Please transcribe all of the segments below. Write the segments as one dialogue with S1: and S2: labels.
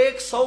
S1: 100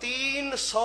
S1: 300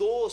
S1: 2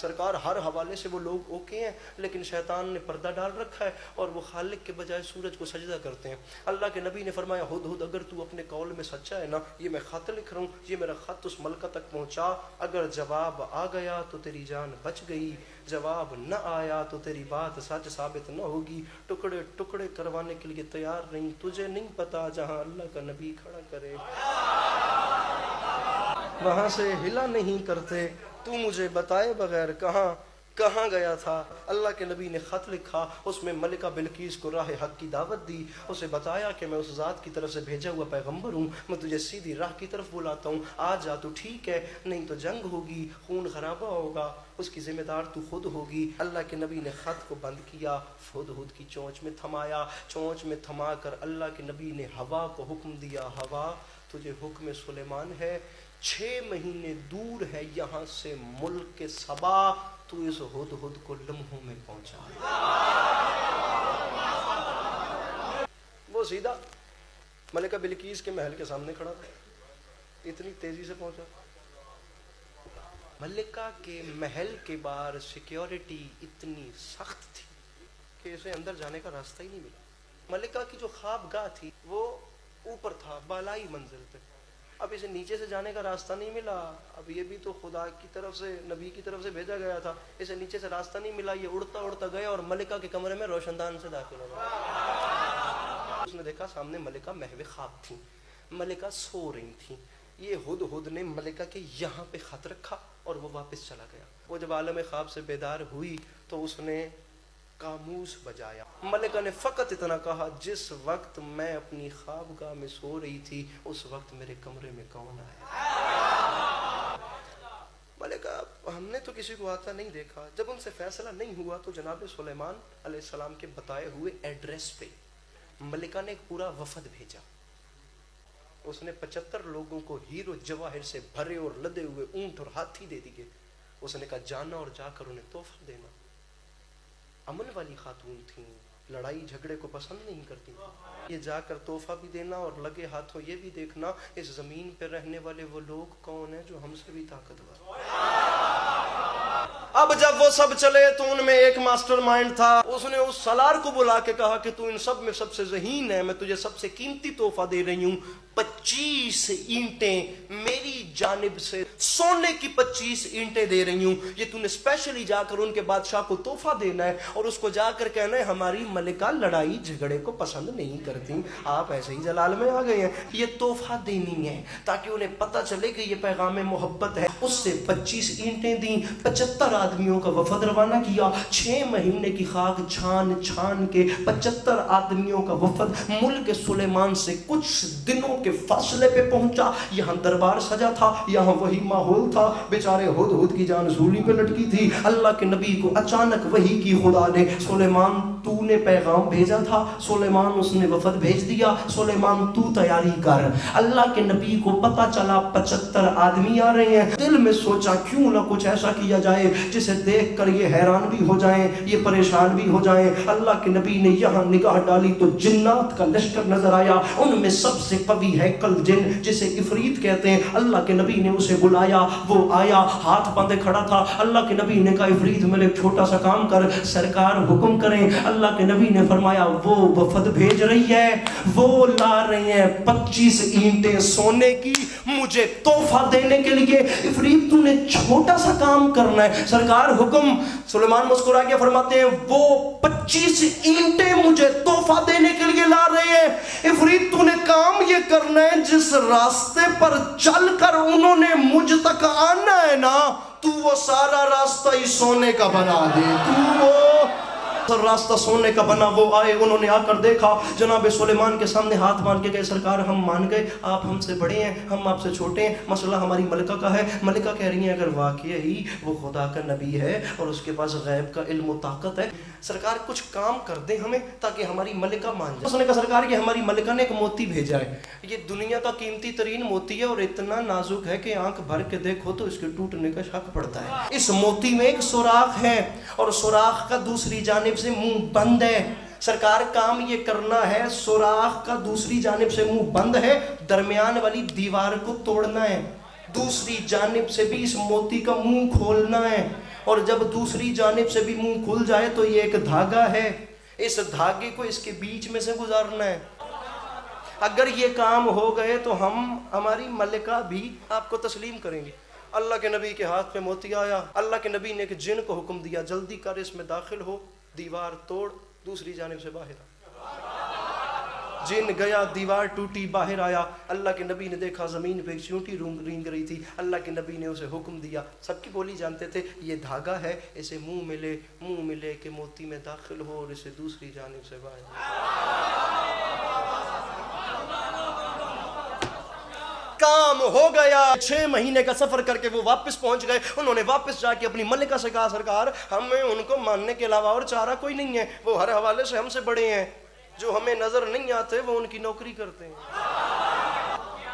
S1: سرکار ہر حوالے سے وہ لوگ اوکے ہیں، لیکن شیطان نے پردہ ڈال رکھا ہے اور وہ خالق کے بجائے سورج کو سجدہ کرتے ہیں۔ اللہ کے نبی نے فرمایا ہدہد اگر تو اپنے قول میں سچا ہے نا، یہ میں خط لکھ رہا ہوں، یہ میرا خط اس ملکہ تک پہنچا، اگر جواب آ گیا تو تیری جان بچ گئی، جواب نہ آیا تو تیری بات سچ ثابت نہ ہوگی، ٹکڑے ٹکڑے کروانے کے لیے تیار نہیں، تجھے نہیں پتا جہاں اللہ کا نبی کھڑا کرے وہاں سے ہلا نہیں کرتے، تو مجھے بتائے بغیر کہاں گیا تھا۔ اللہ کے نبی نے خط لکھا، اس میں ملکہ بلقیس کو راہ حق کی دعوت دی، اسے بتایا کہ میں اس ذات کی طرف سے بھیجا ہوا پیغمبر ہوں، میں تجھے سیدھی راہ کی طرف بلاتا ہوں، آ جا تو ٹھیک ہے، نہیں تو جنگ ہوگی، خون خرابہ ہوگا، اس کی ذمہ دار تو خود ہوگی۔ اللہ کے نبی نے خط کو بند کیا، ہدہد کی چونچ میں تھمایا، چونچ میں تھما کر اللہ کے نبی نے ہوا کو حکم دیا، ہوا تجھے حکم سلیمان ہے، 6 مہینے دور ہے یہاں سے ملک کے سبا، تو اس ہدہد کو لمحوں میں پہنچا۔ وہ سیدھا ملکہ بلقیس کے محل کے سامنے کھڑا تھا، اتنی تیزی سے پہنچا۔ ملکہ کے محل کے باہر سیکیورٹی اتنی سخت تھی کہ اسے اندر جانے کا راستہ ہی نہیں ملا۔ ملکہ کی جو خوابگاہ تھی وہ اوپر تھا، بالائی منزل پہ، اب اسے نیچے سے جانے کا راستہ نہیں ملا، اب یہ بھی تو خدا کی طرف سے نبی کی طرف سے بھیجا گیا تھا، اسے نیچے سے راستہ نہیں ملا، یہ اڑتا اڑتا گیا اور ملکہ کے کمرے میں روشن دان سے داخل ہو گیا۔ اس نے دیکھا سامنے ملکہ محو خواب تھی، ملکہ سو رہی تھی، یہ ہدہد نے ملکہ کے یہاں پہ خط رکھا اور وہ واپس چلا گیا۔ وہ جب عالم خواب سے بیدار ہوئی تو اس نے قاموس بجایا، ملکہ نے فقط اتنا کہا جس وقت میں اپنی خوابگاہ میں سو رہی تھی اس وقت میرے کمرے میں کون آیا؟ ملکہ ہم نے تو کسی کو آتا نہیں دیکھا۔ جب ان سے فیصلہ نہیں ہوا تو جناب سلیمان علیہ السلام کے بتائے ہوئے ایڈریس پہ ملکہ نے ایک پورا وفد بھیجا، اس نے 75 لوگوں کو ہیرو جواہر سے بھرے اور لدے ہوئے اونٹ اور ہاتھی دے دیے، اس نے کہا جانا اور جا کر انہیں تحفہ دینا۔ امن والی خاتون تھیں، لڑائی جھگڑے کو پسند نہیں کرتی، یہ جا کر تحفہ بھی دینا اور لگے ہاتھوں یہ بھی دیکھنا اس زمین پہ رہنے والے وہ لوگ کون ہیں جو ہم سے بھی طاقتور۔ اب جب وہ سب چلے تو ان میں ایک ماسٹر مائنڈ تھا، اس نے اس سالار کو بلا کے کہا کہ تو ان سب میں سب سے ذہین ہے، میں تجھے سب سے قیمتی تحفہ دے رہی ہوں، 25 اینٹیں میری جانب سے، سونے کی 25 اینٹیں دے رہی ہوں، یہ تو نے اسپیشلی جا کر ان کے بادشاہ کو تحفہ دینا ہے اور اس کو جا کر کہنا ہے ہماری ملکہ لڑائی جھگڑے کو پسند نہیں کرتی، آپ ایسے ہی جلال میں آ گئے ہیں، یہ تحفہ دینی ہے تاکہ انہیں پتہ چلے کہ یہ پیغام محبت ہے۔ اس سے 25 اینٹیں دیں، 75 آدمیوں کا وفد روانہ کیا، 6 مہینے کی خاک چھان چھان کے 75 آدمیوں کا وفد ملک سلیمان سے کچھ دنوں کے فاصلے پہ پہنچا۔ یہاں دربار سجا تھا، یہاں وہی ماحول تھا، بیچارے ہدہد کی جان سولی پہ لٹکی تھی۔ اللہ کے نبی کو اچانک وحی کی خدا نے، سلیمان تو نے پیغام بھیجا تھا، سلیمان اس نے وفد بھیج دیا، سلیمان تو تیاری کر۔ اللہ کے نبی کو پتہ چلا 75 آدمی آ رہے ہیں، دل میں سوچا کیوں نہ کچھ ایسا کیا جائے جسے دیکھ کر یہ حیران بھی ہو جائیں، یہ پریشان بھی ہو جائیں۔ اللہ کے نبی نے یہاں نگاہ ڈالی تو جنات کا لشکر نظر آیا، ان میں سب سے قوی ہے کل جن جسے عفریت کہتے ہیں۔ اللہ کے نبی نے اسے بلایا، وہ آیا، ہاتھ باندھے کھڑا تھا۔ اللہ کے نبی نے کہا عفریت میرے ایک چھوٹا سا کام کر، سرکار حکم کریں۔ اللہ کے نبی نے فرمایا وہ وفد بھیج رہی ہے، وہ لا رہی ہیں 25 اینٹیں سونے کی مجھے تحفہ دینے کے لیے۔ عفریت تو نے چھوٹا سا کام کرنا ہے، سرکار حکم۔ سلیمان مسکرا کے فرماتے ہیں وہ 25 اینٹیں مجھے تحفہ دینے کے لیے لا رہے ہیں۔ عفریت تو نے کام یہ کرنا ہے جس راستے پر چل کر انہوں نے مجھ تک آنا ہے نا، تو وہ سارا راستہ ہی سونے کا بنا دے، تو وہ راستہ سونے کا بنا۔ وہ آئے، انہوں نے آ کر دیکھا، جناب سلیمان کے سامنے ہاتھ باندھ کے کہے سرکار ہم مان گئے، آپ ہم سے بڑے ہیں، ہم آپ سے چھوٹے ہیں، مسئلہ ہماری ملکہ کا ہے۔ ملکہ کہہ رہی ہیں اگر واقعی ہی وہ خدا کا نبی ہے اور اس کے پاس غیب کا علم و طاقت ہے، سرکار کچھ کام کر دیں ہمیں تاکہ ہماری ملکہ مان جائے۔ اس نے کہا سرکار یہ ہماری ملکہ نے ایک موتی بھیجا ہے، یہ دنیا کا قیمتی ترین موتی ہے اور اتنا نازک ہے کہ آنکھ بھر کے دیکھو تو اس کے ٹوٹنے کا شک پڑتا ہے۔ اس موتی میں ایک سوراخ ہے اور سوراخ کا دوسری جانب سے منہ بند ہے، سرکار کام یہ کرنا ہے، سوراخ کا دوسری جانب سے منہ بند ہے، درمیان والی دیوار کو توڑنا ہے، دوسری جانب سے بھی اس موتی کا منہ کھولنا ہے اور جب دوسری جانب سے بھی منہ کھل جائے تو یہ ایک دھاگا ہے، اس دھاگے کو اس کے بیچ میں سے گزارنا ہے۔ اگر یہ کام ہو گئے تو ہماری ملکہ بھی آپ کو تسلیم کریں گے۔ اللہ کے نبی کے ہاتھ میں موتی آیا، اللہ کے نبی نے ایک جن کو حکم دیا جلدی کر اس میں داخل ہو، دیوار توڑ، دوسری جانب سے باہر آ۔ جن گیا، دیوار ٹوٹی، باہر آیا۔ اللہ کے نبی نے دیکھا زمین پہ ایک چیونٹی رینگ رہی تھی، اللہ کے نبی نے اسے حکم دیا، سب کی بولی جانتے تھے، یہ دھاگا ہے، اسے منہ ملے کہ موتی میں داخل ہو اور اسے دوسری جانب سے باہر۔ کام ہو گیا۔ 6 مہینے کا سفر کر کے وہ واپس پہنچ گئے۔ انہوں نے واپس جا کے اپنی ملکہ سے کہا سرکار ہمیں ان کو ماننے کے علاوہ اور چارہ کوئی نہیں ہے، وہ ہر حوالے سے ہم سے بڑے ہیں، جو ہمیں نظر نہیں آتے وہ ان کی نوکری کرتے ہیں۔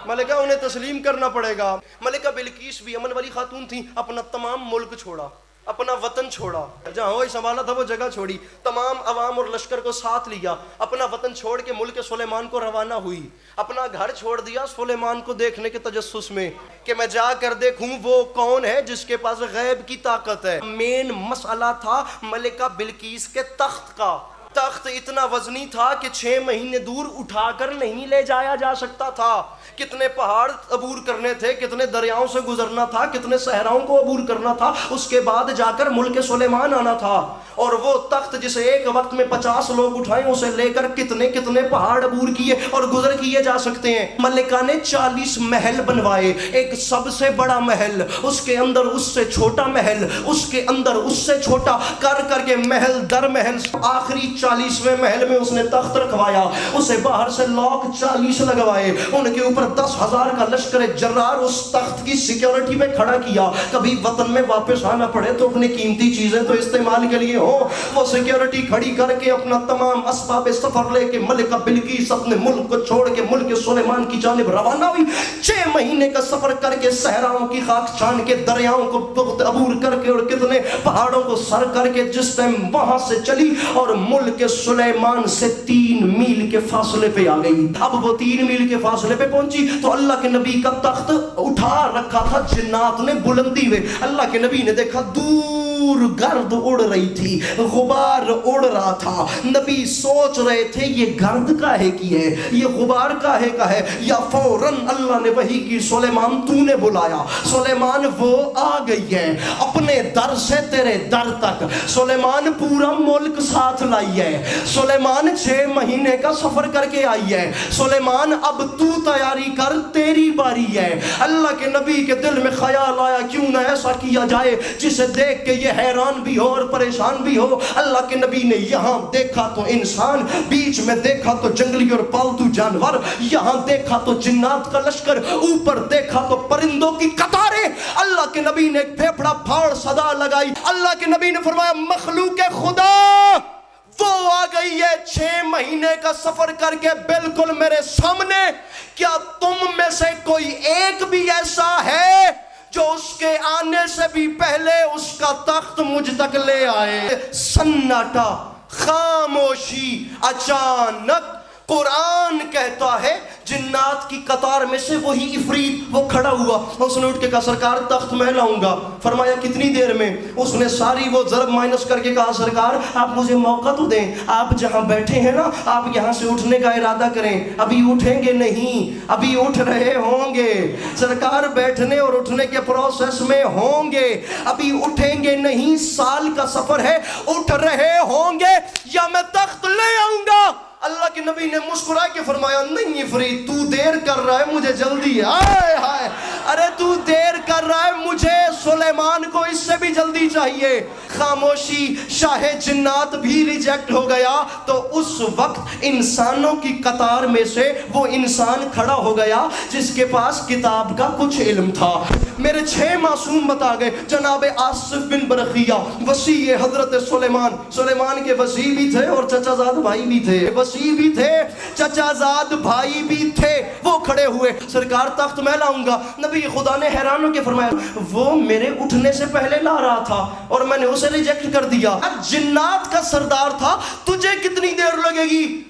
S1: ملکہ انہیں تسلیم کرنا پڑے گا۔ ملکہ بلقیس بھی امن والی خاتون تھی، اپنا تمام ملک چھوڑا، اپنا وطن چھوڑا، جہاں وہ سنبھالا تھا وہ جگہ چھوڑی، تمام عوام اور لشکر کو ساتھ لیا، اپنا وطن چھوڑ کے ملک سلیمان کو روانہ ہوئی، اپنا گھر چھوڑ دیا سلیمان کو دیکھنے کے تجسس میں کہ میں جا کر دیکھوں وہ کون ہے جس کے پاس غیب کی طاقت ہے۔ مین مسئلہ تھا ملکہ بلقیس کے تخت کا۔ تخت اتنا وزنی تھا کہ 6 مہینے دور اٹھا کر نہیں لے جایا جا سکتا تھا، کتنے پہاڑ عبور کرنے تھے، کتنے دریاؤں سے گزرنا تھا، کتنے صحراؤں کو عبور کرنا تھا، اس کے بعد جا کر ملک سلیمان آنا تھا۔ اور وہ تخت جسے ایک وقت میں 50 لوگ اٹھائیں، اسے لے کر کتنے پہاڑ عبور کیے اور گزر کیے جا سکتے ہیں۔ ملکہ نے 40 محل بنوائے، ایک سب سے بڑا محل، اس کے اندر اس سے چھوٹا محل، اس کے اندر اس سے چھوٹا، کر کے محل در محل، آخری 40ویں محل میں اس نے تخت رکھوایا، اسے باہر سے لاک 40 لگوائے، ان کے اوپر 10,000 کا لشکر جرار اس تخت کی سیکیورٹی میں کھڑا کیا، کبھی وطن میں واپس آنا پڑے تو اپنی قیمتی چیزیں تو استعمال کے لیے ہو، وہ سیکیورٹی کھڑی کر کے اپنا تمام اسباب سفر لے کے ملکہ بلقیس اپنے ملک کو چھوڑ کے ملک سلیمان کی جانب روانہ ہوئی۔ 6 مہینے کا سفر کر کے صحراؤں کی خاک چھان کے، دریاؤں کو عبور کر کے اور کتنے پہاڑوں کو سر کر کے جس ٹائم وہاں سے چلی اور ملک سلیمان سے 3 میل کے فاصلے پہ آ گئی۔ اب وہ 3 میل کے فاصلے پہ پہنچی تو اللہ کے نبی کا تخت اٹھا رکھا تھا جنات نے بلندی میں۔ اللہ کے نبی نے دیکھا دور گرد اڑ رہی تھی، غبار اڑ رہا تھا۔ نبی سوچ رہے تھے یہ گرد کاہے کی ہے، یہ غبار کاہے کا ہے؟ یا فوراً اللہ نے وحی کی، سلیمان تو نے بلایا، سلیمان وہ آ گئی ہے اپنے در سے تیرے در تک، سلیمان پورا ملک ساتھ لائی ہے، سلیمان 6 مہینے کا سفر کر کے آئی ہے، سلیمان اب تو تیاری کر، تیری باری ہے۔ اللہ کے نبی کے دل میں خیال آیا کیوں نہ ایسا کیا جائے جسے دیکھ کے یہ حیران بھی ہو اور پریشان بھی ہو۔ اللہ کے نبی نے یہاں دیکھا تو انسان، بیچ میں دیکھا تو جنگلی اور پالتو جانور، یہاں دیکھا تو جنات کا لشکر، اوپر دیکھا تو پرندوں کی قطاریں۔ اللہ کے نبی نے ایک پھیپھڑا پھاڑ صدا لگائی، اللہ کے نبی نے فرمایا مخلوق خدا وہ آ گئی ہے 6 مہینے کا سفر کر کے بالکل میرے سامنے، کیا تم میں سے کوئی ایک بھی ایسا ہے جو اس کے آنے سے بھی پہلے اس کا تخت مجھ تک لے آئے؟ سناٹا، خاموشی، اچانک قرآن کہتا ہے جنات کی قطار میں سے وہی عفریت وہ کھڑا ہوا، اس نے اٹھ کے کہا سرکار تخت میں لاؤں گا۔ فرمایا کتنی دیر میں؟ اس نے ساری وہ ضرب مائنس کر کے کہا سرکار آپ مجھے موقع تو دیں، آپ جہاں بیٹھے ہیں نا آپ یہاں سے اٹھنے کا ارادہ کریں، ابھی اٹھیں گے نہیں، ابھی اٹھ رہے ہوں گے، سرکار بیٹھنے اور اٹھنے کے پروسیس میں ہوں گے، ابھی اٹھیں گے نہیں، سال کا سفر ہے، اٹھ رہے ہوں گے یا میں تخت لے آؤں گا۔ اللہ کے نبی نے مسکرا کے فرمایا نہیں عفریت، تو دیر کر رہا ہے، مجھے جلدی ہے، آئے ہائے، ارے تو دیر کر رہا ہے، مجھے سلیمان کو اس سے بھی جلدی چاہیے۔ خاموشی، شاہ جنات بھی ریجیکٹ ہو گیا تو اس وقت انسانوں کی قطار میں سے وہ انسان کھڑا ہو گیا جس کے پاس کتاب کا کچھ علم تھا۔ میرے 6 معصوم بتا گئے، جناب آصف بن برقیہ وسیع حضرت سلیمان کے وسیع بھی تھے اور چچا زاد بھائی بھی تھے، وسیع بھی تھے، چچا زاد بھائی بھی تھے، وہ کھڑے ہوئے، سرکار تخت میں لاؤں گا۔ نبی خدا نے حیران ہو کے فرمایا وہ میرے اٹھنے سے پہلے لا رہا تھا اور میں نے اسے ریجیکٹ کر دیا، جنات کا سردار تھا، تجھے کتنی دیر لگے گی؟